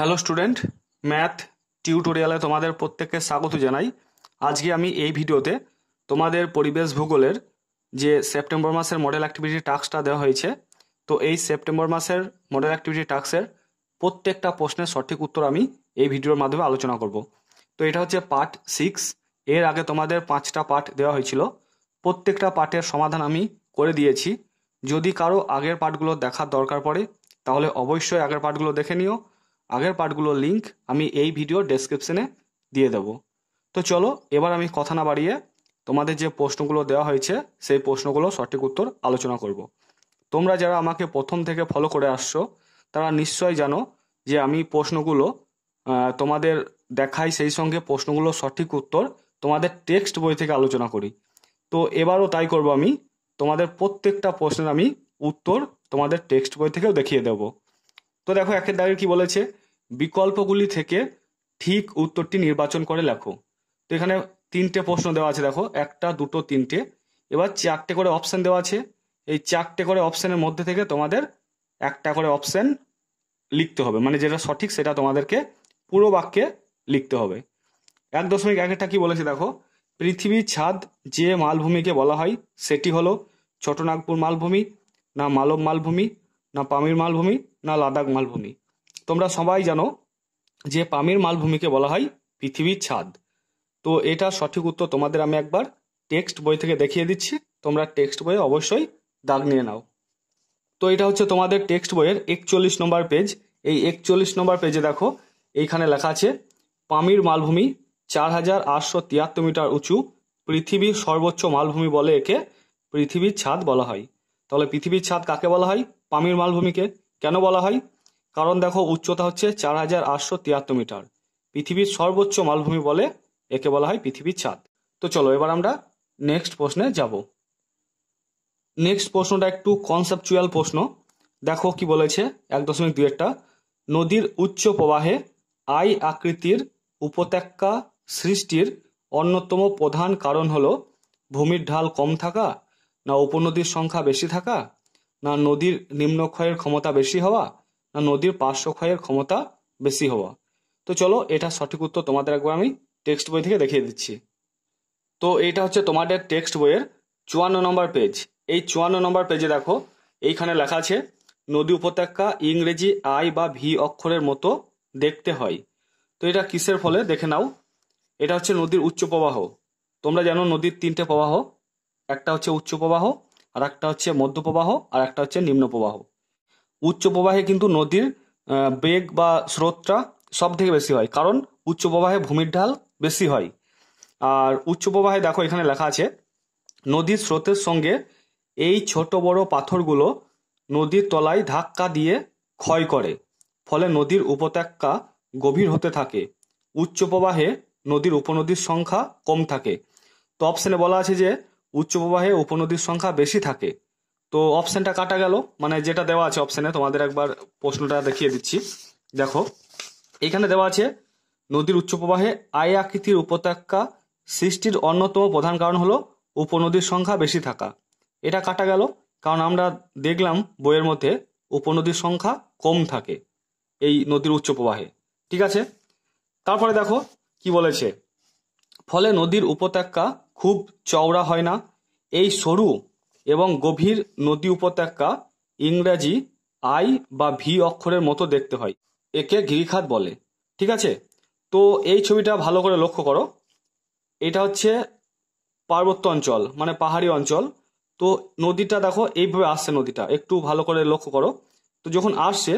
Hello student, math টিউটোরিয়ালে তোমাদের প্রত্যেককে স্বাগত জানাই। আজকে আমি এই ভিডিওতে তোমাদের পরিবেশ ভূগোলের যে সেপ্টেম্বর মাসের মডেল অ্যাক্টিভিটি টাস্কটা দেওয়া হয়েছে, তো এই সেপ্টেম্বর মাসের মডেল অ্যাক্টিভিটি টাস্কের প্রত্যেকটা প্রশ্নের সঠিক উত্তর আমি এই ভিডিওর মাধ্যমে আলোচনা করব। তো এটা হচ্ছে পার্ট 6। এর আগে তোমাদের 5টা পার্ট দেওয়া হয়েছিল, প্রত্যেকটা পার্টের সমাধান আমি করে দিয়েছি। যদি কারো আগের পার্টগুলো দেখার দরকার পড়ে তাহলে অবশ্যই আগের পার্টগুলো দেখে নিও। আগের পার্টগুলোর লিঙ্ক আমি এই ভিডিও ডেসক্রিপশনে দিয়ে দেব। তো চলো এবার আমি কথা না বাড়িয়ে তোমাদের যে প্রশ্নগুলো দেওয়া হয়েছে সেই প্রশ্নগুলো সঠিক উত্তর আলোচনা করব। তোমরা যারা আমাকে প্রথম থেকে ফলো করে আসছো তারা নিশ্চয় জানো যে আমি প্রশ্নগুলো তোমাদের দেখাই, সেই সঙ্গে প্রশ্নগুলো সঠিক উত্তর তোমাদের টেক্সট বই থেকে আলোচনা করি। তো এবারও তাই করব, আমি তোমাদের প্রত্যেকটা প্রশ্নের আমি উত্তর তোমাদের টেক্সট বই থেকেও দেখিয়ে দেব। তো দেখো একের দাগে কি বলেছে, বিকল্পগুলি থেকে ঠিক উত্তরটি নির্বাচন করে লেখো। তো এখানে 3টে প্রশ্ন দেওয়া আছে, দেখো 1, 2, 3টে। এবার 4টে করে অপশন দেওয়া আছে। এই 4টে করে অপশনের মধ্যে থেকে তোমাদের একটা করে অপশন লিখতে হবে, মানে যেটা সঠিক সেটা তোমাদেরকে পুরো বাক্যে লিখতে হবে। 1.1টা কি বলেছে দেখো, পৃথিবীর ছাদ যে মালভূমিকে বলা হয় সেটি হলো ছোটনাগপুর মালভূমি, না মালব মালভূমি, না পামির মালভূমি, না লাদাখ মালভূমি। তোমরা সবাই জানো যে পামির মালভূমিকে বলা হয় পৃথিবীর ছাদ। তো এটা সঠিক উত্তর তোমাদের আমি একবার টেক্সট বই থেকে দেখিয়ে দিচ্ছি, তোমরা টেক্সট বইয়ে অবশ্যই দাগ নিয়ে নাও। তো এটা হচ্ছে তোমাদের টেক্সট বইয়ের 41 নম্বর পেজ। এই 41 নম্বর পেজে দেখো এইখানে লেখা আছে, পামির মালভূমি 4873 মিটার উঁচু, পৃথিবীর সর্বোচ্চ মালভূমি বলে একে পৃথিবীর ছাদ বলা হয়। তাহলে পৃথিবীর ছাদ কাকে বলা হয়? পামির মালভূমিকে। কেন বলা হয়? কারণ দেখো উচ্চতা হচ্ছে 4873 মিটার। পৃথিবীর সর্বোচ্চ মালভূমি বলে একে বলা হয় পৃথিবীর ছাদ। তো চলো এবার আমরা নেক্সট প্রশ্নে যাব। নেক্সট প্রশ্নটা একটু কনসেপচুয়াল প্রশ্ন। দেখো কি বলেছে 1.2টা, নদীর উচ্চ প্রবাহে আই আকৃতির উপত্যকা সৃষ্টির অন্যতম প্রধান কারণ হলো ভূমির ঢাল কম থাকা, না উপনদীর সংখ্যা বেশি থাকা, না নদীর নিম্নক্ষয়ের ক্ষমতা বেশি হওয়া, না নদীর পার্শ্বক্ষয়ের ক্ষমতা বেশি হওয়া। তো চলো এটা সঠিক উত্তর তোমাদের একবার আমি টেক্সট বই থেকে দেখিয়ে দিচ্ছি। তো এইটা হচ্ছে তোমাদের টেক্সট বইয়ের 54 নম্বর পেজ। এই 54 নম্বর পেজে দেখো এইখানে লেখা আছে, নদী উপত্যকা ইংরেজি আই বা ভি অক্ষরের মতো দেখতে হয়। তো এটা কিসের ফলে দেখে নাও। এটা হচ্ছে নদীর উচ্চ প্রবাহ। তোমরা জানো নদীর 3টে প্রবাহ, একটা হচ্ছে উচ্চ প্রবাহ, আর একটা হচ্ছে মধ্য প্রবাহ, আর একটা হচ্ছে নিম্ন প্রবাহ। উচ্চ প্রবাহে কিন্তু নদীর বেগ বা স্রোতটা সব থেকে বেশি হয়, কারণ উচ্চ প্রবাহে ভূমির ঢাল বেশি হয়। আর উচ্চ প্রবাহে দেখো এখানে লেখা আছে, নদীর স্রোতের সঙ্গে এই ছোট বড় পাথরগুলো নদীর তলায় ধাক্কা দিয়ে ক্ষয় করে, ফলে নদীর উপত্যকা গভীর হতে থাকে। উচ্চ প্রবাহে নদীর উপনদীর সংখ্যা কম থাকে। তো অপশনে বলা আছে যে উচ্চ প্রবাহে উপনদীর সংখ্যা বেশি থাকে। তো অপশনটা কাটা গেল, মানে যেটা দেওয়া আছে অপশনে, তোমাদের একবার প্রশ্নটা দেখিয়ে দিচ্ছি। দেখো এখানে দেওয়া আছে, নদীর উচ্চ প্রবাহে আই আকৃতির উপত্যকা সৃষ্টির অন্যতম প্রধান কারণ হলো উপনদীর সংখ্যা বেশি থাকা। এটা কাটা গেল, কারণ আমরা দেখলাম বইয়ের মধ্যে উপনদীর সংখ্যা কম থাকে এই নদীর উচ্চ প্রবাহে। ঠিক আছে, তারপরে দেখো কি বলেছে, ফলে নদীর উপত্যকা খুব চওড়া হয় না। এই সরু এবং গভীর নদী উপত্যকা ইংরাজি আই বা ভি অক্ষরের মতো দেখতে হয়, একে গিরিখাত বলে। ঠিক আছে, তো এই ছবিটা ভালো করে লক্ষ্য করো। এটা হচ্ছে পার্বত্য অঞ্চল, মানে পাহাড়ি অঞ্চল। তো নদীটা দেখো এইভাবে আসছে, নদীটা একটু ভালো করে লক্ষ্য করো। তো যখন আসছে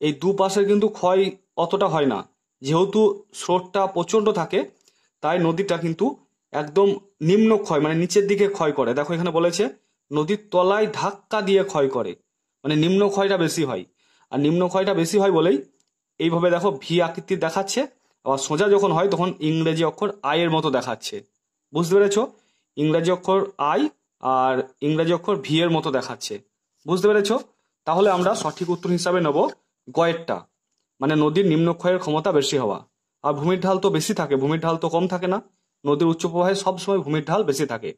এই দুপাশের কিন্তু ক্ষয় অতটা হয় না, যেহেতু স্রোতটা প্রচণ্ড থাকে তাই নদীটা কিন্তু একদম নিম্ন ক্ষয়, মানে নিচের দিকে ক্ষয় করে। দেখো এখানে বলেছে নদীর তলায় ধাক্কা দিয়ে ক্ষয় করে, মানে নিম্ন ক্ষয়টা বেশি হয়। আর নিম্ন ক্ষয়টা বেশি হয় বলেই এইভাবে দেখো ভি আকৃতির দেখাচ্ছে। আবার সোজা যখন হয় তখন ইংরেজি অক্ষর আই এর মতো দেখাচ্ছে। বুঝতে পেরেছো? ইংরেজি অক্ষর আই আর ইংরেজি অক্ষর ভি এর মতো দেখাচ্ছে। বুঝতে পেরেছো? তাহলে আমরা সঠিক উত্তর হিসাবে নেব গয়েরটা, মানে নদীর নিম্নক্ষয়ের ক্ষমতা বেশি হওয়া। আর ভূমির ঢাল তো বেশি থাকে, ভূমির ঢাল তো কম থাকে না। নদীর উচ্চ প্রবাহে সবসময় ভূমির ঢাল বেশি থাকে।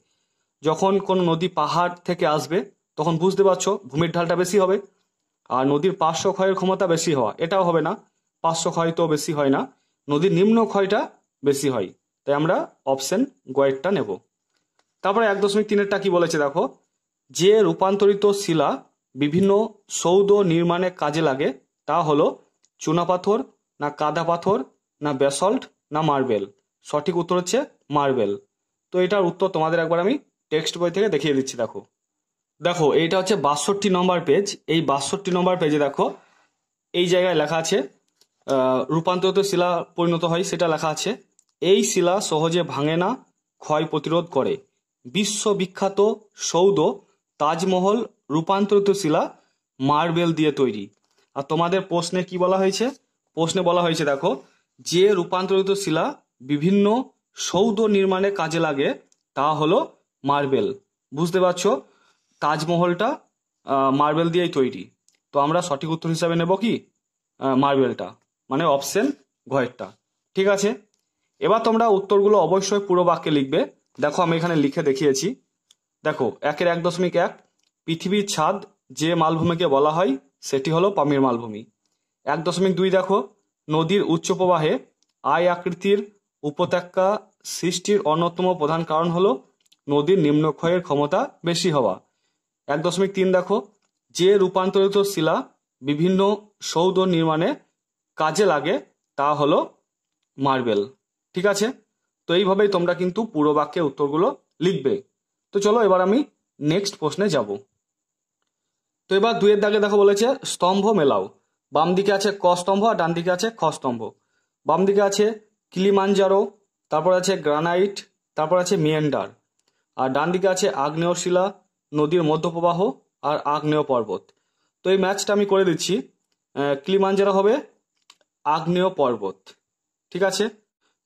যখন কোন নদী পাহাড় থেকে আসবে তখন বুঝতে পারছো ভূমির ঢালটা বেশি হবে। আর নদীর পার্শ্ব ক্ষয়ের ক্ষমতা বেশি হওয়া, এটাও হবে না। পার্শ্ব ক্ষয় তো বেশি হয় না, নদীর নিম্ন ক্ষয়টা বেশি হয়, তাই আমরা অপশন গয়েরটা নেব। তারপরে 1.3-এরটা কি বলেছে দেখো, যে রূপান্তরিত শিলা বিভিন্ন সৌধ নির্মাণে কাজে লাগে তা হলো চুনাপাথর, না কাদা পাথর, না ব্যাসল্ট, না মার্বেল। সঠিক উত্তর হচ্ছে মার্বেল। তো এটার উত্তর তোমাদের একবার আমি টেক্সট বই থেকে দেখিয়ে দিচ্ছি। দেখো দেখো এইটা হচ্ছে 62 নম্বর পেজ। এই 62 নম্বর পেজে দেখো এই জায়গায় লেখা আছে রূপান্তরিত শিলা পরিণত হয়, সেটা লেখা আছে এই শিলা সহজে ভাঙে না, ক্ষয় প্রতিরোধ করে। বিশ্ববিখ্যাত সৌধ তাজমহল রূপান্তরিত শিলা মার্বেল দিয়ে তৈরি। আর তোমাদের প্রশ্নে কি বলা হয়েছে, প্রশ্নে বলা হয়েছে দেখো, যে রূপান্তরিত শিলা বিভিন্ন সৌধ নির্মাণে কাজে লাগে তা হলো মার্বেল। বুঝতে পারছো, তাজমহলটা মার্বেল দিয়েই তৈরি। তো আমরা সঠিক উত্তর হিসাবে নেব কি মার্বেলটা, মানে অপশন ঘয়েরটা। ঠিক আছে, এবার তোমরা উত্তরগুলো অবশ্যই পুরো বাক্যে লিখবে। দেখো আমি এখানে লিখে দেখিয়েছি। দেখো 1.1 পৃথিবীর ছাদ যে মালভূমিকে বলা হয় সেটি হলো পামির মালভূমি। 1.2 দেখো, নদীর উচ্চ প্রবাহে আই আকৃতির উপত্যকা সৃষ্টির অন্যতম প্রধান কারণ হলো নদীর নিম্নক্ষয়ের ক্ষমতা বেশি হওয়া। 1.3 দেখো, যে রূপান্তরিত শিলা বিভিন্ন সৌধ নির্মাণে কাজে লাগে তা হলো মার্বেল। ঠিক আছে, তো এইভাবেই তোমরা কিন্তু পুরো বাক্যে উত্তরগুলো লিখবে। তো চলো এবার আমি নেক্সট প্রশ্নে যাব। তো এবার 2-এর দাগে দেখো বলেছে স্তম্ভ মেলাও। বাম দিকে আছে ক স্তম্ভ আর ডান দিকে আছে খ স্তম্ভ। বাম দিকে আছে কিলিমাঞ্জারো, তারপর আছে গ্রানাইট, তারপর আছে মিয়েন্ডার, আর ডান দিকে আছে আগ্নেয় শিলা, নদীর মধ্যপ্রবাহ আর আগ্নেয় পর্বত। তো এই ম্যাচটা আমি করে দিচ্ছি। কিলিমাঞ্জারো হবে আগ্নেয় পর্বত, ঠিক আছে,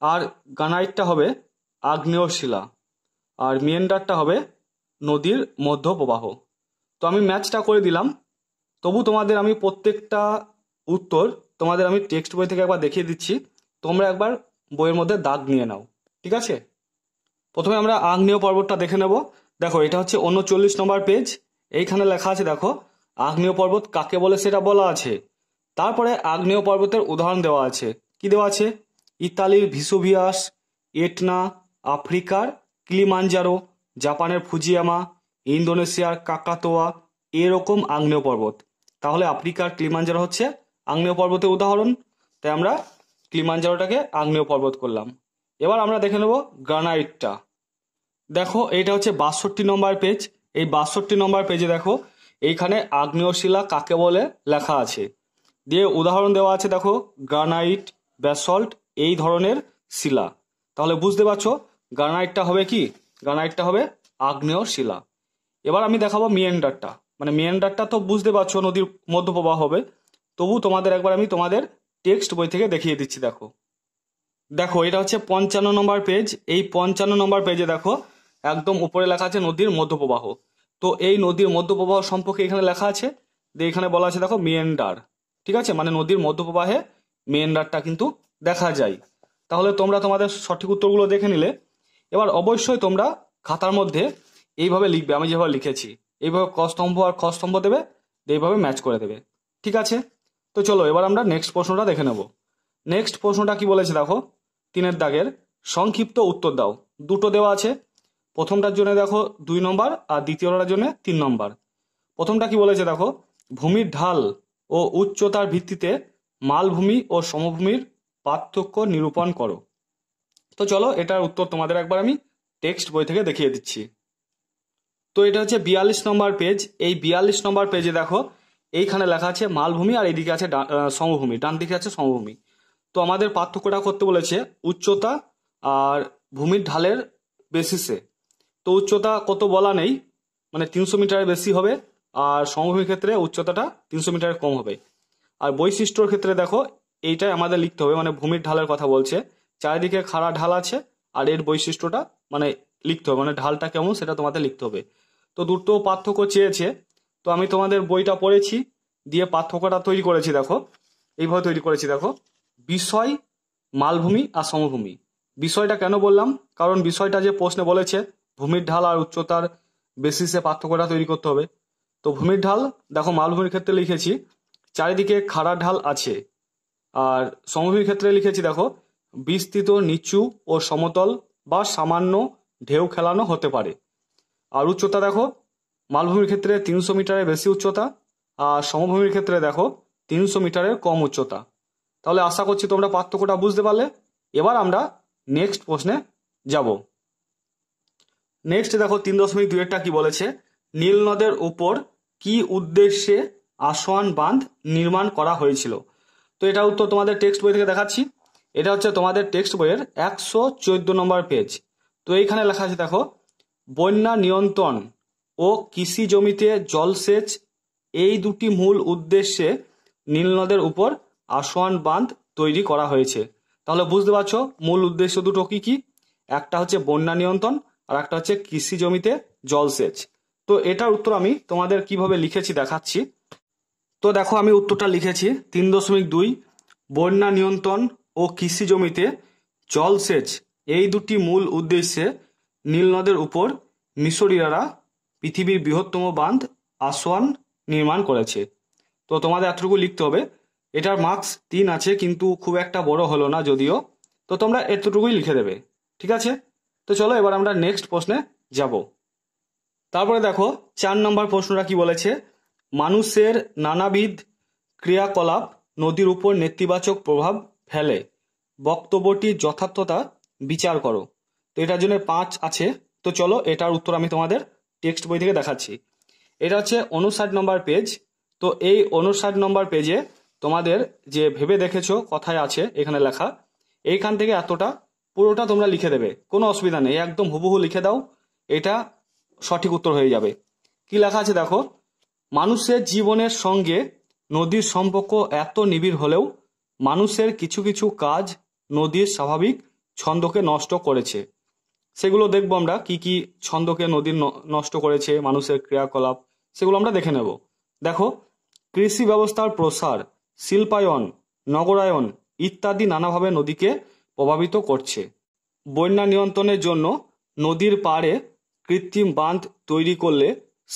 আর গ্রানাইটটা হবে আগ্নেয় শিলা, আর মিয়েন্ডারটা হবে নদীর মধ্যপ্রবাহ। তো আমি ম্যাচটা করে দিলাম। তবু তোমাদের আমি প্রত্যেকটা উত্তর তোমাদের আমি টেক্সট বই থেকে একবার দেখিয়ে দিচ্ছি, তোমরা একবার বইয়ের মধ্যে দাগ নিয়ে নাও। ঠিক আছে, প্রথমে আমরা আগ্নেয় পর্বতটা দেখে নেব। দেখো এটা হচ্ছে 39 নম্বর পেজ। এইখানে লেখা আছে দেখো আগ্নেয় পর্বত কাকে বলে সেটা বলা আছে। তারপরে আগ্নেয় পর্বতের উদাহরণ দেওয়া আছে। কি দেওয়া আছে? ইতালির ভিসুভিয়াস, এটনা, আফ্রিকার কিলিমাঞ্জারো, জাপানের ফুজিয়ামা, ইন্দোনেশিয়ার কাকাতোয়া, এরকম আগ্নেয় পর্বত। তাহলে আফ্রিকার কিলিমাঞ্জারো হচ্ছে আগ্নেয় পর্বতের উদাহরণ, তাই আমরা কিলিমাঞ্জারোটাকে আগ্নেয় পর্বত করলাম। এবার আমরা দেখে নেব গ্রানাইটটা। দেখো এইটা হচ্ছে 62 নম্বর পেজ। এই 62 নম্বর পেজে দেখো এইখানে আগ্নেয় শিলা কাকে বলে লেখা আছে, দিয়ে উদাহরণ দেওয়া আছে। দেখো গ্রানাইট, ব্যাসল্ট, এই ধরনের শিলা। তাহলে বুঝতে পারছো গ্রানাইটটা হবে কি, গ্রানাইটটা হবে আগ্নেয় শিলা। এবার আমি দেখাবো মিয়েন্ডারটা। মানে মিয়েন্ডারটা তো বুঝতে পারছো নদীর মধ্যপ্রবাহ হবে, তবু তোমাদের একবার আমি তোমাদের টেক্সট বই থেকে দেখিয়ে দিচ্ছি। দেখো দেখো এটা হচ্ছে 55 নম্বর পেজ। এই 55 নম্বর পেজে দেখো একদম উপরে লেখা আছে নদীর মধ্যপ্রবাহ। তো এই নদীর মধ্যপ্রবাহ সম্পর্কে এখানে লেখা আছে, এখানে বলা আছে দেখো মিয়েন্ডার। ঠিক আছে, মানে নদীর মধ্যপ্রবাহে মিয়েন্ডারটা কিন্তু দেখা যায়। তাহলে তোমরা তোমাদের সঠিক উত্তরগুলো দেখে নিলে। এবার অবশ্যই তোমরা খাতার মধ্যে এইভাবে লিখবে, আমি যেভাবে লিখেছি এইভাবে ক স্তম্ভ আর খ স্তম্ভ দেবে, এইভাবে ম্যাচ করে দেবে। ঠিক আছে, তো চলো এবার আমরা নেক্সট প্রশ্নটা দেখে নেব। নেক্সট প্রশ্নটা কি বলেছে দেখো, 3-এর দাগের সংক্ষিপ্ত উত্তর দাও। দুটো দেওয়া আছে, প্রথমটার জন্য দেখো 2 নম্বর আর দ্বিতীয়টার জন্য 3 নম্বর। প্রথমটা কি বলেছে দেখো, ভূমির ঢাল ও উচ্চতার ভিত্তিতে মালভূমি ও সমভূমির পার্থক্য নিরূপণ করো। তো চলো এটার উত্তর তোমাদের একবার আমি টেক্সট বই থেকে দেখিয়ে দিচ্ছি। তো এটা হচ্ছে 42 নম্বর পেজ। এই 42 নম্বর পেজে দেখো এইখানে লেখা আছে মালভূমি আর এইদিকে আছে সমভূমি, ডান দিকে আছে সমভূমি। তো আমাদের পার্থক্যটা করতে বলেছে উচ্চতা আর ভূমির ঢালের বেসিসে। তো উচ্চতা কত বলা নেই, মানে 300 মিটারের বেশি হবে, আর সমভূমির ক্ষেত্রে উচ্চতাটা 300 মিটারের কম হবে। আর বৈশিষ্ট্যর ক্ষেত্রে দেখো এইটাই আমাদের লিখতে হবে, মানে ভূমির ঢালের কথা বলছে, চারিদিকে খাড়া ঢাল আছে আর এর বৈশিষ্ট্যটা মানে লিখতে হবে, মানে ঢালটা কেমন সেটা তোমাদের লিখতে হবে। তো দুটো পার্থক্য চেয়েছে, তো আমি তোমাদের বইটা পড়েছি, দিয়ে পার্থক্যটা তৈরি করেছি। দেখো এইভাবে তৈরি করেছি। দেখো বিষয় মালভূমি আর সমভূমি। বিষয়টা কেন বললাম, কারণ বিষয়টা যে প্রশ্নে বলেছে ভূমির ঢাল আর উচ্চতার বেসিসে পার্থক্যটা তৈরি করতে হবে। তো ভূমির ঢাল দেখো মালভূমির ক্ষেত্রে লিখেছি চারিদিকে খাড়া ঢাল আছে, আর সমভূমির ক্ষেত্রে লিখেছি দেখো, বিস্তৃত, নিচু ও সমতল বা সামান্য ঢেউ খেলানো হতে পারে। আর উচ্চতা দেখো, মালভূমির ক্ষেত্রে 300 মিটারের বেশি উচ্চতা, আর সমভূমির ক্ষেত্রে দেখো 300 মিটারের কম উচ্চতা। তাহলে আশা করছি তোমরা পার্থক্যটা বুঝতে পারলে। এবার আমরা নেক্সট প্রশ্নে যাব। নেক্সট দেখো 3.2-টা কি বলেছে, নীল নদের উপর কি উদ্দেশ্যে আসোয়ান বাঁধ নির্মাণ করা হয়েছিল। তো এটা উত্তর তোমাদের টেক্সট বই থেকে দেখাচ্ছি। এটা হচ্ছে তোমাদের টেক্সট বইয়ের 114 নম্বর পেজ। তো এইখানে লেখা আছে দেখো, বন্যা নিয়ন্ত্রণ ও কৃষি জমিতে জলসেচ এই দুটি মূল উদ্দেশ্যে নীল নদের উপর আসোয়ান বাঁধ তৈরি করা হয়েছে। তাহলে বুঝতে পারছো মূল উদ্দেশ্য দুটো কি কি, একটা হচ্ছে বন্যা নিয়ন্ত্রণ আর একটা হচ্ছে কৃষি জমিতে জলসেচ। তো এটার উত্তর আমি তোমাদের কিভাবে লিখেছি দেখাচ্ছি। তো দেখো আমি উত্তরটা লিখেছি 3.2, বন্যা নিয়ন্ত্রণ ও কৃষি জমিতে জলসেচ এই দুটি মূল উদ্দেশ্যে নীল নদের উপর মিশরীয়রা পৃথিবীর বৃহত্তম বাঁধ আসোয়ান নির্মাণ করেছে। তো তোমাদের এতটুকু লিখতে হবে। এটার মার্কস 3 আছে, কিন্তু খুব একটা বড় হলো না যদিও। তো তোমরা এতটুকুই লিখে দেবে, ঠিক আছে। তো চলো এবার আমরা নেক্সট প্রশ্নে যাব। তারপরে দেখো 4 নম্বর প্রশ্নটা কি বলেছে, মানুষের নানাবিধ ক্রিয়াকলাপ নদীর উপর নেতিবাচক প্রভাব ফেলে, বক্তব্যটির যথার্থতা বিচার করো। তো এটার জন্য 5 আছে। তো চলো এটার উত্তর আমি তোমাদের টেক্সট বই থেকে দেখাচ্ছি। এটা হচ্ছে 59 নম্বর পেজ। তো এই 59 নম্বর পেজে তোমাদের যে ভেবে দেখেছো কথায় আছে এখানে লেখা, এইখান থেকে এতটা পুরোটা তোমরা লিখে দেবে, কোনো অসুবিধা নেই, একদম হুবহু লিখে দাও, এটা সঠিক উত্তর হয়ে যাবে। কি লেখা আছে দেখো, মানুষের জীবনের সঙ্গে নদীর সম্পর্ক এত নিবিড় হলেও মানুষের কিছু কিছু কাজ নদীর স্বাভাবিক ছন্দকে নষ্ট করেছে। সেগুলো দেখবো আমরা, কি কি ছন্দকে নদীর নষ্ট করেছে মানুষের ক্রিয়াকলাপ, সেগুলো আমরা দেখে নেব। দেখো, কৃষি ব্যবস্থার প্রসার, শিল্পায়ন, নগরায়ন ইত্যাদি নানাভাবে নদীকে প্রভাবিত করছে। বন্যা নিয়ন্ত্রণের জন্য নদীর পাড়ে কৃত্রিম বাঁধ তৈরি করলে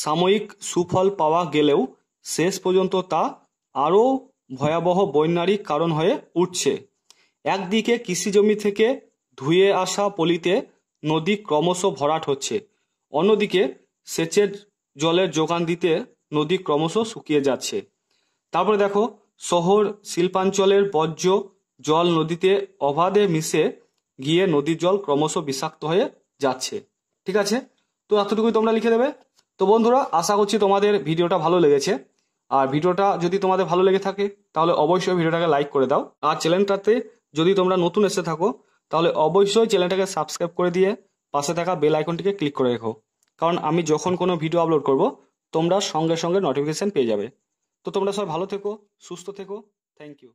সাময়িক সুফল পাওয়া গেলেও শেষ পর্যন্ত তা আরও ভয়াবহ বন্যারই কারণ হয়ে উঠছে। একদিকে কৃষিজমি থেকে ধুয়ে আসা পলিতে নদী ক্রমশ ভরাট হচ্ছে, অন্যদিকে সেচের জলের যোগান দিতে নদী ক্রমশ শুকিয়ে যাচ্ছে। তারপরে দেখো, শহর শিল্পাঞ্চলের বর্জ্য জল নদীতে অবাধে মিশে গিয়ে নদীর জল ক্রমশ বিষাক্ত হয়ে যাচ্ছে, ঠিক আছে। তো এতটুকুই তোমরা লিখে দেবে। তো বন্ধুরা, আশা করছি তোমাদের ভিডিওটা ভালো লেগেছে। আর ভিডিওটা যদি তোমাদের ভালো লেগে থাকে তাহলে অবশ্যই ভিডিওটাকে লাইক করে দাও। আর চ্যানেলটাতে যদি তোমরা নতুন এসে থাকো তাহলে অবশ্যই চ্যানেলটাকে সাবস্ক্রাইব করে দিয়ে পাশে থাকা বেল আইকনটিকে ক্লিক করে রেখো, কারণ আমি যখন কোনো ভিডিও আপলোড করব তোমরা সঙ্গে সঙ্গে নোটিফিকেশন পেয়ে যাবে। তো তোমরা সবাই ভালো থেকো, সুস্থ থেকো, থ্যাংক ইউ।